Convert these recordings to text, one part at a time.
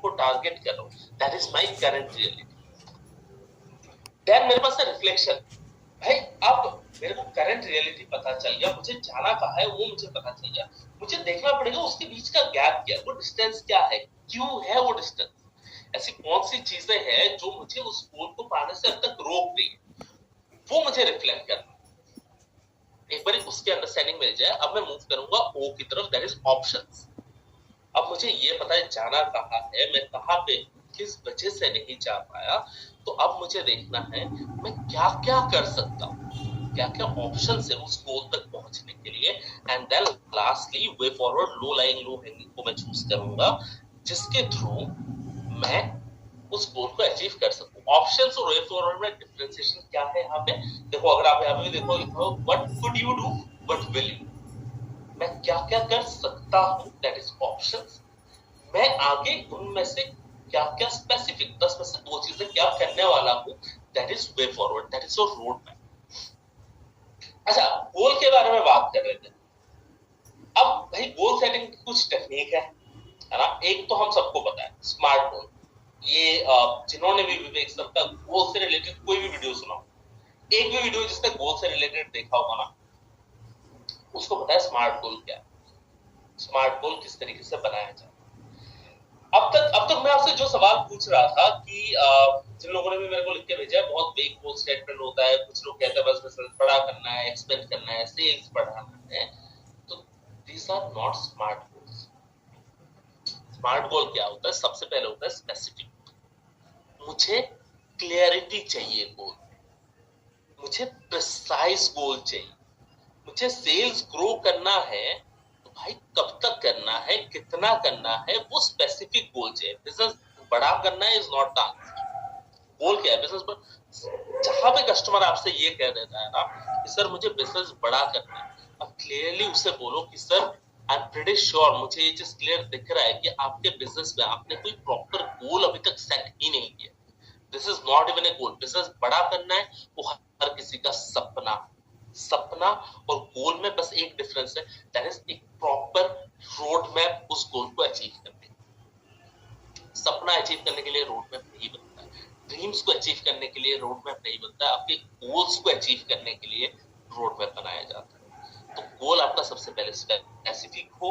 को टारगेट कर रहा हूँ, that is my current reality. Then मेरे पास है रिफ्लेक्शन। भाई अब मेरे को करंट रियलिटी पता चल गया, मुझे जाना कहाँ है वो मुझे पता चल गया, मुझे देखना पड़ेगा उसके बीच का गैप क्या है, वो डिस्टेंस क्या है, क्यों है वो डिस्टेंस, ऐसी कौन सी चीजें हैं जो मुझे उस गोल को पाने से अब तक रोक रही है, वो मुझे रिफ्लेक्ट करना। एक बार उसकी अंडरस्टैंडिंग मिल जाए, अब मैं मूव करूंगा ओ की तरफ, दैट इज ऑप्शंस। अब मुझे ये पता है जाना कहाँ है, मैं कहाँ पे किस वजह से नहीं जा पाया, तो अब मुझे देखना है मैं क्या क्या कर सकता हूँ, क्या क्या ऑप्शन है उस गोल तक पहुंचने के लिए। And then lastly way forward, low lying low hanging को मैं चूज करूंगा, जिसके थ्रू मैं उस गोल को अचीव कर सकूं। ऑप्शंस और वे फॉरवर्ड में डिफरेंशिएशन क्या है यहाँ पे देखो, अगर आप यहाँ पे देखो लिखो what could you do, what will you, मैं क्या क्या कर सकता हूं, दैट इज ऑप्शंस। मैं आगे उनमें से क्या क्या स्पेसिफिक 10 में से 2 चीजें क्या करने वाला हूं, that is way forward, that is your road map. अच्छा, गोल के बारे में बात कर रहे थे। अब भाई गोल सेटिंग की कुछ टेक्निक है ना। एक तो हम सबको पता है स्मार्ट गोल, ये जिन्होंने भी विवेक सर का गोल से रिलेटेड कोई भी वीडियो सुना, एक भी वीडियो जिसने गोल से रिलेटेड देखा होगा ना, उसको पता है स्मार्ट गोल क्या है, स्मार्ट गोल किस तरीके से बनाया जाए। अब तक मैं आपसे जो सवाल पूछ रहा था कि जिन लोगों ने भी मेरे को लिख के भेजा है, बहुत वेग गोल स्टेटमेंट होता है, कुछ लोग कहते हैं बस बिजनेस बड़ा करना है, एक्सपेंड करना है, सेल्स बढ़ाना है, तो these are not smart goals. Smart goal क्या होता है? सबसे पहले होता है स्पेसिफिक। मुझे क्लियरिटी चाहिए गोल, मुझे प्रिसाइज गोल चाहिए। मुझे सेल्स ग्रो करना है तो भाई कब तक करना है, कितना करना है, वो स्पेसिफिक गोल चाहिए। बिजनेस बड़ा करना है इज नॉट द आंसर। गोल क्या है बिजनेस पर? जहां पे कस्टमर आपसे ये कह देता है ना कि सर मुझे बिजनेस बड़ा करना है, अब क्लियरली उसे बोलो कि sir I am pretty sure, मुझे ये चीज क्लियर दिख रहा है कि आपके बिजनेस में आपने कोई प्रॉपर गोल अभी तक सेट ही नहीं किया। This is not even a goal. Business बड़ा करना है वो हर किसी का सपना, सपना और गोल में बस एक डिफरेंस है, दैट इज एक प्रॉपर रोड मैप उस गोल को अचीव करने। सपना अचीव करने के लिए रोड मैप नहीं बनता है, ड्रीम्स को अचीव करने के लिए रोड मैप नहीं बनता है, आपके गोल्स को अचीव करने के लिए रोड मैप बनाया जाता है। तो गोल आपका सबसे पहले स्पेसिफिक हो,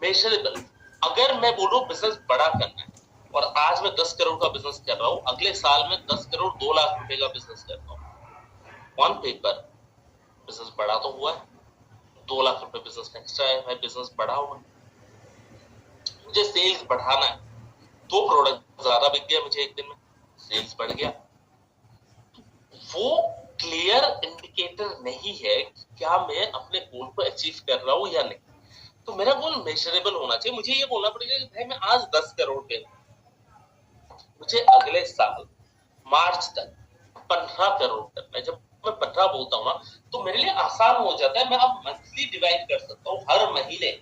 मेजरेबल। अगर मैं बोलूं बिजनेस बड़ा करना है और आज मैं 10 करोड़ का बिजनेस कर रहा हूं, अगले साल में 10 करोड़ 2 लाख रुपए का बिजनेस करता हूं, ऑन पेपर बिजनेस बड़ा तो हुआ है, 2 लाख रुपए बिजनेस में एक्स्ट्रा है, भाई बिजनेस बड़ा हुआ। मुझे सेल्स बढ़ाना है, 2 प्रोडक्ट ज्यादा बिक गया मुझे एक दिन में, सेल्स बढ़ गया। वो क्लियर इंडिकेटर नहीं है कि क्या मैं अपने गोल को अचीव कर रहा हूं या नहीं। तो मेरा गोल मेजरेबल होना चाहिए। मुझे ये बोलना पड़ेगा कि भाई मैं आज 10 करोड़ पे, मुझे अगले साल मार्च तक 15 करोड़ करना है। जब मैं 15 बोलता हूँ ना तो मेरे लिए आसान हो जाता है, मैं अब मंथली डिवाइड कर सकता हूँ, हर महीने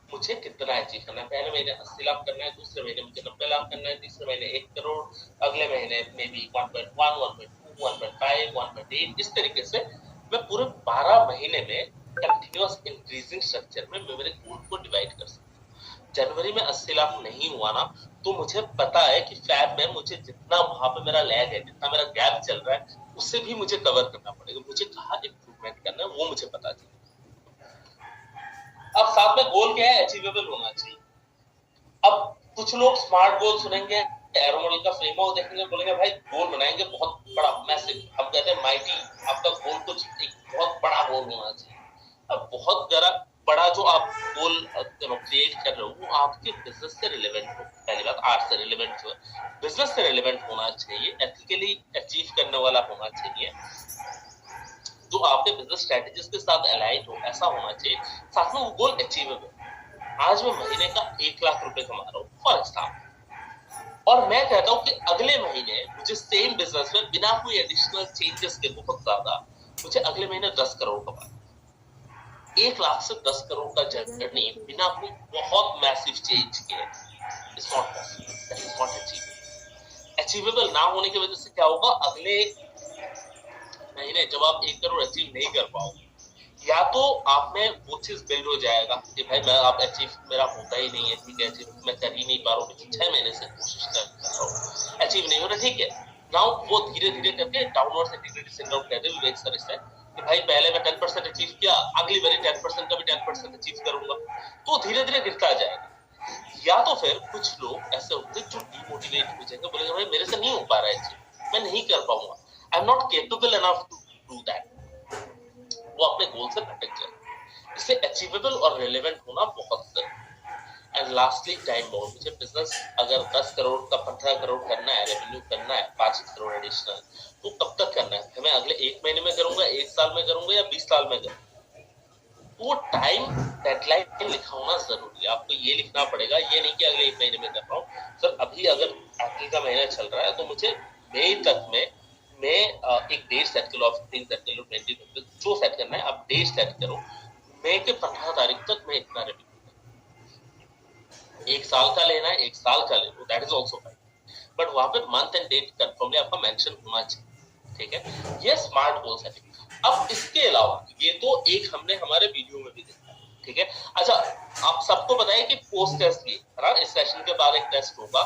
मुझे कितना अचीव करना है। पहले महीने 80 लाख करना है, दूसरे महीने मुझे 90 लाख करना है, तीसरे महीने 1 करोड़, अगले महीने में भी 1.1, 1.2, 1.5, 1.8, इस तरीके से मैं पूरे 12 महीने में कंटिन्यूअस इंक्रीजिंग स्ट्रक्चर में मैं मेरे गोल को डिवाइड कर सकता हूँ। जनवरी में 80 लाख नहीं हुआ ना तो मुझे पता है कि फैब में मुझे जितना वहां पे मेरा लैग है, जितना मेरा गैप चल रहा है, उससे भी मुझे कवर करना पड़ेगा। मुझे कहाँ इंप्रूवमेंट करना है वो मुझे पता चले। अब साथ में गोल क्या है? अचीवेबल होना चाहिए। अब कुछ लोग स्मार्ट गोल सुनेंगे, एरो मॉडल का फ्रेमवर्क देखेंगे, बोलेंगे भाई गोल बनाएंगे बहुत बड़ा मैसिव, हम कहते हैं माइटी, आपका गोल कुछ एक बहुत बड़ा गोल होना चाहिए। अब बहुत बड़ा जो आप गोल क्रिएट कर रहे हो वो आपके बिजनेस से रिलेवेंट हो। पहली बात आर्ट से रिलेवेंट हो, बिजनेस से रिलेवेंट होना चाहिए, एथिकली अचीव करने वाला होना चाहिए, जो आपके बिजनेस स्ट्रेटेजीज के साथ अलाइन हो, ऐसा होना चाहिए। साथ में वो गोल अचीवेबल। आज मैं महीने का 1 लाख रुपए कमा रहा हूँ फॉर एग्जाम्पल, और मैं कहता हूँ कि अगले महीने मुझे सेम बिजनेस में बिना कोई एडिशनल चेंजेस के बहुत ज्यादा मुझे अगले महीने 10 करोड़ कमाना। 1 लाख से 10 करोड़ का जर्नी बिना कोई बहुत मैसिव चेंज के is not possible, that is not achievable. Achievable ना होने की वजह से क्या होगा, अगले महीने जब आप 1 करोड़ अचीव नहीं कर पाओगे, या तो आप में वो चीज बिल्ड हो जाएगा कि भाई मैं आप अचीव मेरा होता ही नहीं है, ठीक है अचीव मैं कर ही नहीं पा रहा हूँ, 6 महीने से कोशिश अचीव नहीं हो रहा, ठीक है, नाउ वो धीरे धीरे करके डाउनवर्ड इंटीग्रिटी सिंड्रोम कहते हैं विवेक सर इसे, कि भाई पहले मैं 10% अचीव किया, अगली बारी 10% का भी 10% अचीव करूंगा, तो धीरे धीरे गिरता जाएगा। या तो फिर कुछ लोग ऐसे होते हैं जो डिमोटिवेट हो जाएंगे, बोलेंगे भाई मेरे से नहीं हो पा रहा है, मैं नहीं कर पाऊंगा, I am not capable enough to do that, वो अपने गोल से भटक जाए। इसलिए अचीवेबल और रिलेवेंट होना बहुत जरूरी। And lastly time bound. मुझे बिजनेस अगर 10 करोड़ का 15 करोड़ करना है, रेवेन्यू करना है 5 करोड़ एडिशनल, तो कब तक करना है? मैं अगले 1 महीने में करूंगा, 1 साल में करूंगा या 20 साल में करूंगा? वो टाइम डेडलाइन लिखा होना जरूरी है। आपको ये लिखना पड़ेगा, ये नहीं कि अगले 1 महीने में कर रहा हूँ सर, अभी अगर अप्रैल का महीना चल रहा है तो मुझे मई तक में मैं एक डेट सेट करो, 15 सेट करो, 20 जो सेट करना है आप डेट सेट करो, मई के 15 तारीख तक मैं इतना रेवेन्यू, 1 साल का लेना है 1 साल का ले लो, that is also fine, but वहां पे मंथ एंड डेट कंफर्मली आपका मेंशन होना चाहिए, ठीक है? ये स्मार्ट गोल सेटिंग। अब इसके अलावा ये तो एक हमने हमारे वीडियो में भी देखा, ठीक है? अच्छा, आप सबको पता है कि पोस्ट टेस्ट भी है ना, इस सेशन के बाद एक टेस्ट होगा,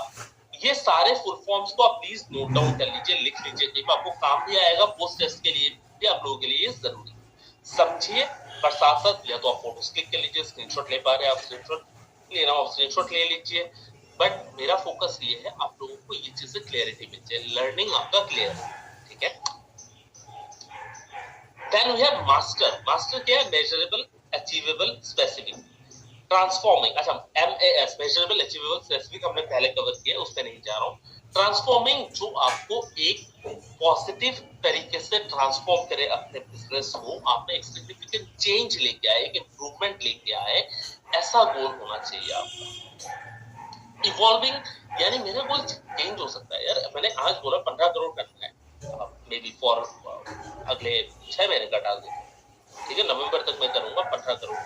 ये सारे फुल फॉर्म्स को आप प्लीज नोट डाउन कर लीजिए, लिख लीजिए, जब आपको काम भी आएगा पोस्ट टेस्ट के लिए भी, आप लोगों के लिए जरूरी समझिए। पर साथ साथ या तो आप फोटोस क्लिक कर लीजिए, स्क्रीनशॉट ले पा रहे हैं आप स्क्रीनशॉट लेना, आप स्क्रीनशॉट ले लीजिए, बट मेरा फोकस ये है आप लोगों को ये चीजें क्लैरिटी मिल जाए, लर्निंग आपका क्लियर है, ठीक है? Then we have master. Master क्या है? Measurable, achievable, specific, transforming. अच्छा, MAS मेजरेबल, अचीवेबल, स्पेसिफिक हमने पहले कवर किया, उस पे नहीं जा रहा हूँ। ट्रांसफॉर्मिंग जो आपको एक पॉजिटिव तरीके से ट्रांसफॉर्म करे अपने बिजनेस को, आपने एक सिग्निफिकेंट चेंज लेके आए, एक इंप्रूवमेंट लेके आए, ऐसा गोल होना चाहिए आपका। इवॉल्विंग यानी मेरा गोल चेंज हो सकता है यार, मैंने आज बोला 15 करोड़ करना है, मे बी फॉर अगले 6 महीने का टारगेट, ठीक है? नवंबर तक मैं करूंगा 15 करोड़,